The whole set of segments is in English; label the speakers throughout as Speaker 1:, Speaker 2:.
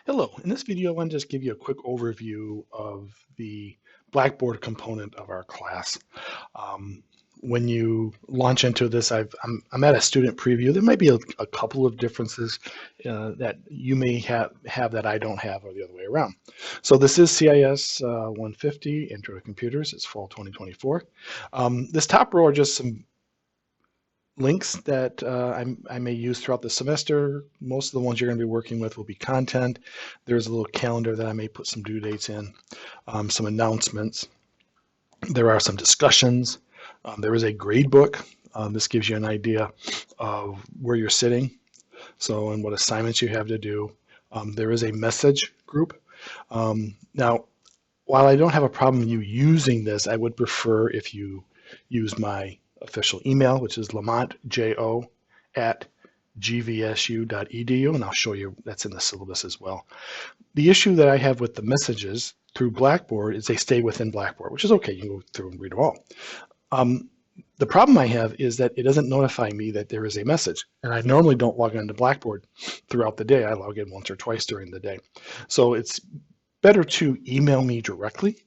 Speaker 1: Hello, in this video I want to just give you a quick overview of the Blackboard component of our class. Um, when you launch into this, I'm at a student preview. There might be a couple of differences that you may have that I don't have, or the other way around. So this is CIS 150, Intro to Computers. It's fall 2024. This top row are just some links that I may use throughout the semester. Most of the ones you're going to be working with will be content. There's a little calendar that I may put some due dates in, some announcements. There are some discussions. There is a grade book. This gives you an idea of where you're sitting, so and what assignments you have to do. There is a message group. Now, while I don't have a problem you using this, I would prefer if you use my official email, which is lamontjo@gvsu.edu, and I'll show you that's in the syllabus as well. The issue that I have with the messages through Blackboard is they stay within Blackboard, which is okay. You can go through and read them all. The problem I have is that it doesn't notify me that there is a message, and I normally don't log into Blackboard throughout the day. I log in once or twice during the day. So it's better to email me directly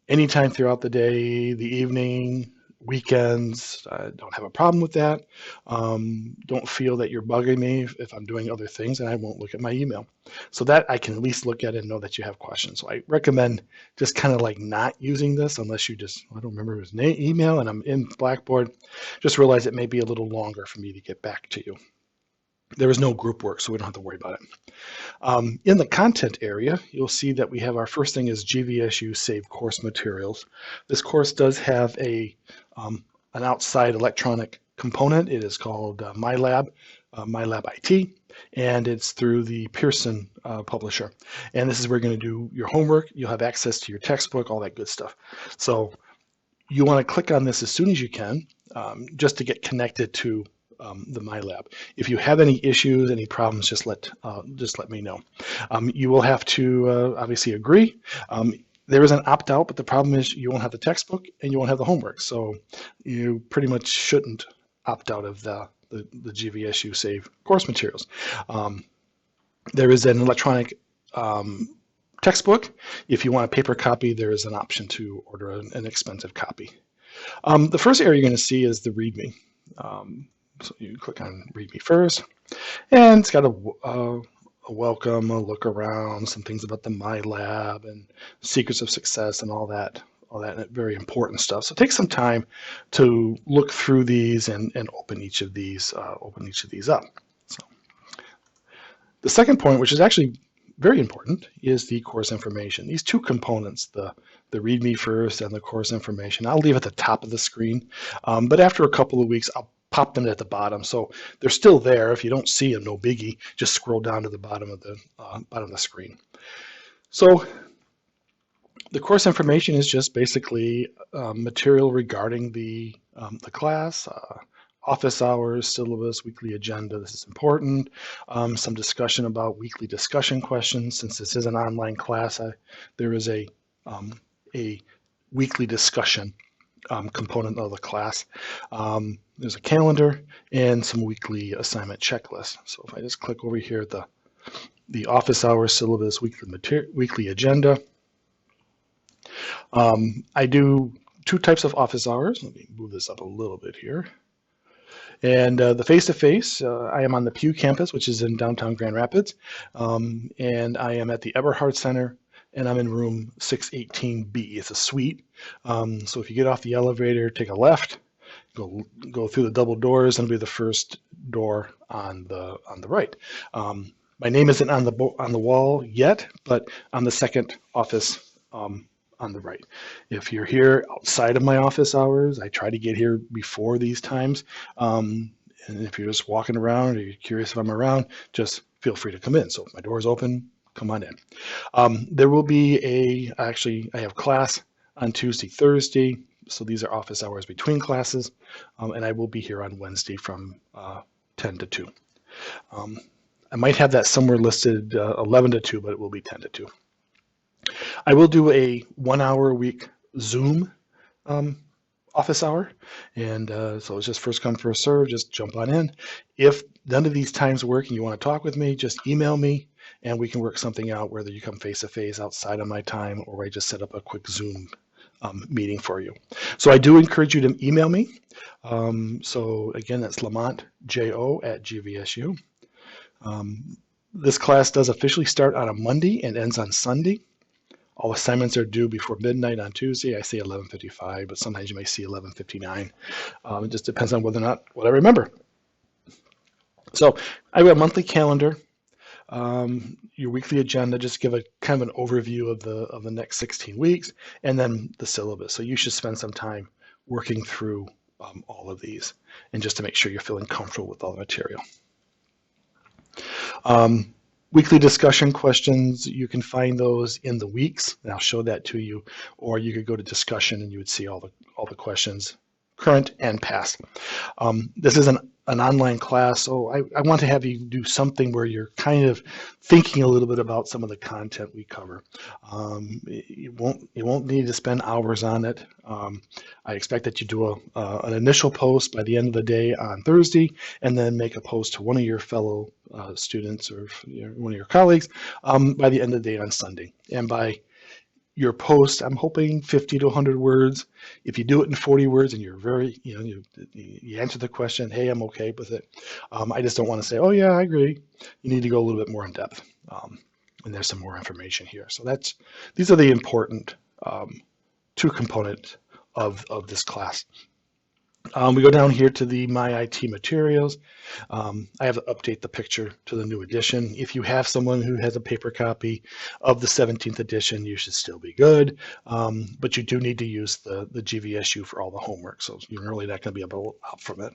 Speaker 1: anytime throughout the day, the evening, weekends. I don't have a problem with that. Don't feel that you're bugging me if I'm doing other things, and I won't look at my email. So that I can at least look at and know that you have questions. So I recommend just kind of like not using this unless you just, I don't remember his name, email, and I'm in Blackboard. Just realize it may be a little longer for me to get back to you. There is no group work, so we don't have to worry about it. In the content area, you'll see that we have our first thing is GVSU Save Course Materials. This course does have an outside electronic component. It is called MyLab IT, and it's through the Pearson publisher. And this is where you're going to do your homework. You'll have access to your textbook, all that good stuff. So you want to click on this as soon as you can, just to get connected to the MyLab. If you have any issues, any problems, just let me know. You will have to obviously agree. There is an opt-out, but the problem is you won't have the textbook and you won't have the homework. So you pretty much shouldn't opt out of the GVSU Save course materials. There is an electronic textbook. If you want a paper copy, there is an option to order an expensive copy. The first area you're going to see is the README. So you click on README first, and it's got a welcome, a look around, some things about the MyLab and secrets of success and all that very important stuff. So take some time to look through these and open each of these up. So the second point, which is actually very important, is the course information. These two components, the README first and the course information, I'll leave at the top of the screen, but after a couple of weeks, I'll pop them at the bottom, so they're still there. If you don't see them, no biggie. Just scroll down to the bottom of the screen. So the course information is just basically material regarding the class, office hours, syllabus, weekly agenda. This is important. Some discussion about weekly discussion questions. Since this is an online class, there is a weekly discussion component of the class. There's a calendar and some weekly assignment checklists. So if I just click over here at the office hours, syllabus, weekly agenda, I do two types of office hours. Let me move this up a little bit here. And the face-to-face, I am on the Pew campus, which is in downtown Grand Rapids, and I am at the Eberhard Center, and I'm in room 618B. It's a suite. So if you get off the elevator, take a left, go through the double doors, and it'll be the first door on the right. My name isn't on the wall yet, but on the second office on the right. If you're here outside of my office hours, I try to get here before these times. And if you're just walking around or you're curious if I'm around, just feel free to come in. So if my door is open, come on in. There will be I have class on Tuesday, Thursday. So these are office hours between classes. And I will be here on Wednesday from 10 to 2. I might have that somewhere listed 11 to 2, but it will be 10 to 2. I will do a 1 hour a week Zoom office hour, and so it's just first come, first serve. Just jump on in. If none of these times work and you want to talk with me, just email me, and we can work something out, whether you come face to face outside of my time, or I just set up a quick Zoom meeting for you. So I do encourage you to email me. So again, that's lamontjo@gvsu. This class does officially start on a Monday and ends on Sunday. All assignments are due before midnight on Tuesday. I say 11:55, but sometimes you may see 11:59. It just depends on whether or not what I remember. So I have a monthly calendar, your weekly agenda, just give a kind of an overview of the next 16 weeks, and then the syllabus. So you should spend some time working through all of these, and just to make sure you're feeling comfortable with all the material. Weekly discussion questions, you can find those in the weeks, and I'll show that to you, or you could go to discussion and you would see all the questions, current and past. This is an online class, so I want to have you do something where you're kind of thinking a little bit about some of the content we cover. You won't need to spend hours on it. I expect that you do an initial post by the end of the day on Thursday, and then make a post to one of your fellow students or one of your colleagues by the end of the day on Sunday. And by your post, I'm hoping 50 to 100 words. If you do it in 40 words and you're very, you answer the question, hey, I'm okay with it. I just don't want to say, oh yeah, I agree. You need to go a little bit more in depth. And there's some more information here. So these are the important two components of this class. We go down here to the My IT materials. I have to update the picture to the new edition. If you have someone who has a paper copy of the 17th edition, you should still be good. But you do need to use the GVSU for all the homework, so you're really not going to be able to opt from it.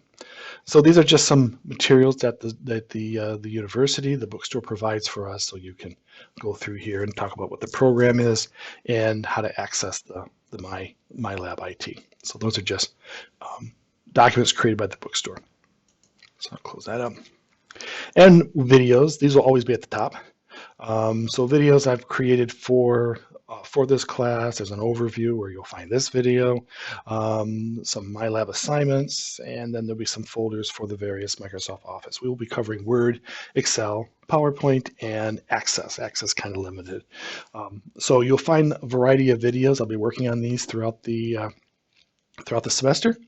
Speaker 1: So these are just some materials that the university, the bookstore, provides for us, so you can go through here and talk about what the program is and how to access the MyLab IT. So those are just documents created by the bookstore. So I'll close that up. And videos, these will always be at the top. So videos I've created for this class. There's an overview where you'll find this video, some MyLab assignments, and then there'll be some folders for the various Microsoft Office. We will be covering Word, Excel, PowerPoint, and Access. Access kind of limited. So you'll find a variety of videos. I'll be working on these throughout the semester.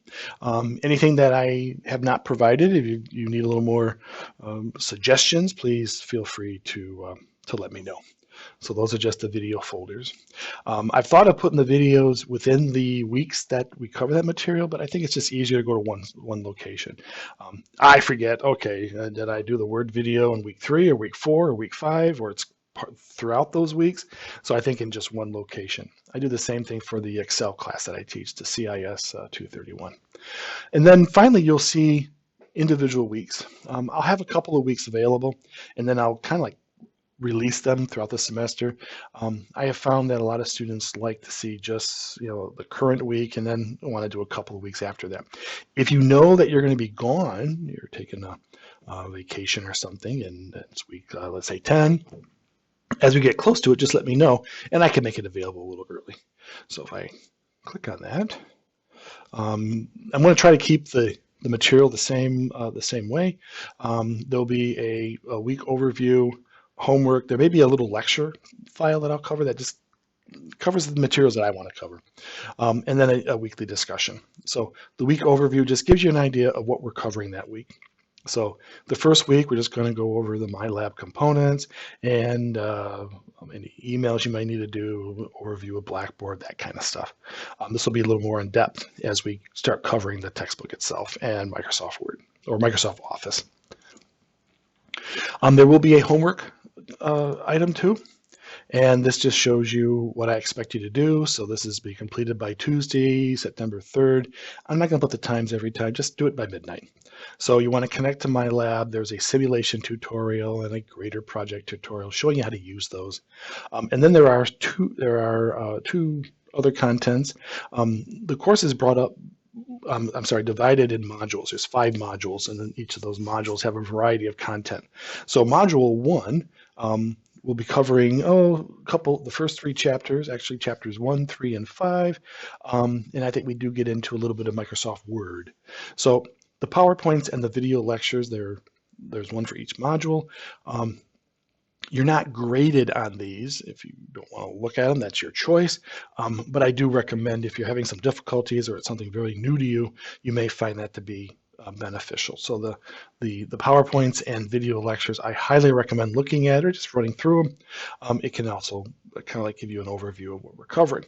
Speaker 1: Anything that I have not provided, if you need a little more suggestions, please feel free to let me know. So those are just the video folders. I've thought of putting the videos within the weeks that we cover that material, but I think it's just easier to go to one location. I forget, okay, did I do the Word video in week 3 or week 4 or week 5, or it's throughout those weeks? So I think in just one location. I do the same thing for the Excel class that I teach, the CIS150BbOverview. And then finally, you'll see individual weeks. I'll have a couple of weeks available, and then I'll kind of like release them throughout the semester. I have found that a lot of students like to see just the current week, and then want to do a couple of weeks after that. If you know that you're going to be gone, you're taking a vacation or something, and it's week, let's say 10, as we get close to it, just let me know, and I can make it available a little early. So if I click on that, I'm going to try to keep the material the same way. There'll be a week overview, homework. There may be a little lecture file that I'll cover that just covers the materials that I want to cover, and then a weekly discussion. So the week overview just gives you an idea of what we're covering that week. So the first week, we're just going to go over the MyLab components and any emails you might need to do, overview of Blackboard, that kind of stuff. This will be a little more in depth as we start covering the textbook itself and Microsoft Word or Microsoft Office. There will be a homework item too. And this just shows you what I expect you to do. So this is to be completed by Tuesday, September 3rd. I'm not going to put the times every time, just do it by midnight. So you want to connect to MyLab. There's a simulation tutorial and a grader project tutorial showing you how to use those. And then there are two other contents. The course is divided in modules. There's 5 modules, and then each of those modules have a variety of content. So module 1, We'll be covering the first 3 chapters, actually chapters 1, 3, and 5, and I think we do get into a little bit of Microsoft Word. So the PowerPoints and the video lectures, there's one for each module. You're not graded on these. If you don't want to look at them, that's your choice. But I do recommend, if you're having some difficulties or it's something very new to you, you may find that to be beneficial. So the PowerPoints and video lectures, I highly recommend looking at or just running through them. It can also kind of like give you an overview of what we're covering.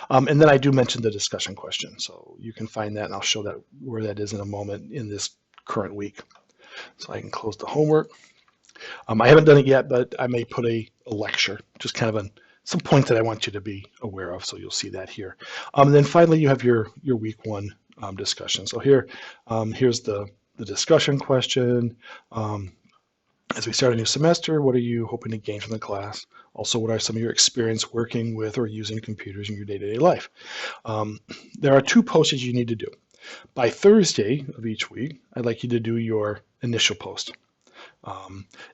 Speaker 1: And then I do mention the discussion question. So you can find that, and I'll show that where that is in a moment in this current week. So I can close the homework. I haven't done it yet, but I may put a lecture, just kind of some points that I want you to be aware of. So you'll see that here. And then finally, you have your week 1 discussion. So here's the discussion question. As we start a new semester, what are you hoping to gain from the class? Also, what are some of your experience working with or using computers in your day-to-day life? There are 2 posts you need to do. By Thursday of each week, I'd like you to do your initial post.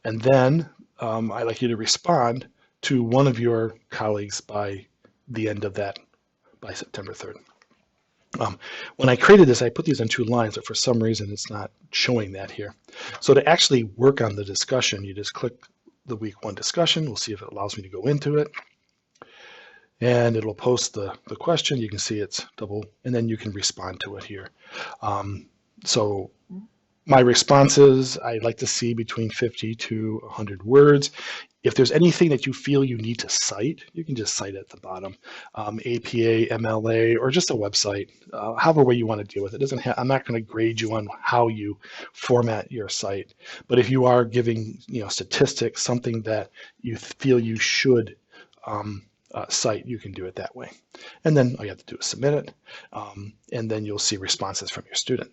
Speaker 1: And then I'd like you to respond to one of your colleagues by the end of that, by September 3rd. When I created this, I put these on 2 lines, but for some reason it's not showing that here. So to actually work on the discussion, you just click the week 1 discussion. We'll see if it allows me to go into it. And it'll post the question. You can see it's double, and then you can respond to it here. So my responses, I'd like to see between 50 to 100 words. If there's anything that you feel you need to cite, you can just cite at the bottom. APA, MLA, or just a website, however way you want to deal with it. I'm not going to grade you on how you format your site, but if you are giving statistics, something that you feel you should cite, you can do it that way. And then all you have to do is submit it, and then you'll see responses from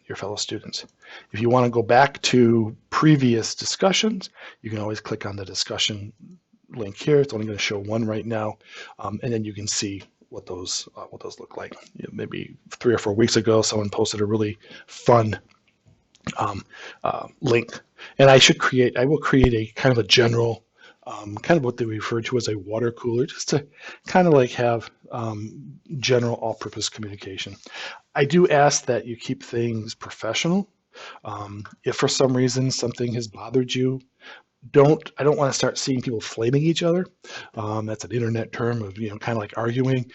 Speaker 1: your fellow students. If you want to go back to previous discussions, you can always click on the discussion link here. It's only going to show 1 right now, and then you can see what those look like. Maybe 3 or 4 weeks ago, someone posted a really fun link, and I will create a kind of a general kind of what they refer to as a water cooler, just to kind of like have general all-purpose communication. I do ask that you keep things professional. If for some reason something has bothered you, I don't want to start seeing people flaming each other. That's an internet term of kind of like arguing.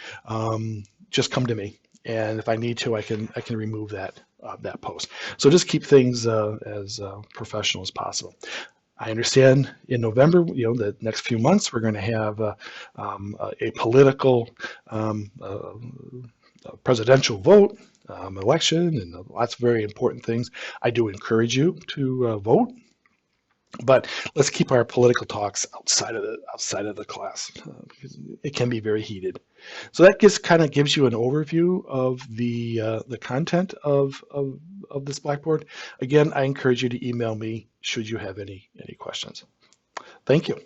Speaker 1: Just come to me, and if I need to, I can remove that post. So just keep things as professional as possible. I understand in November, the next few months, we're going to have a political presidential vote, election, and lots of very important things. I do encourage you to vote, but let's keep our political talks outside of the class because it can be very heated. So that kind of gives you an overview of the content of this Blackboard. Again, I encourage you to email me should you have any questions. Thank you.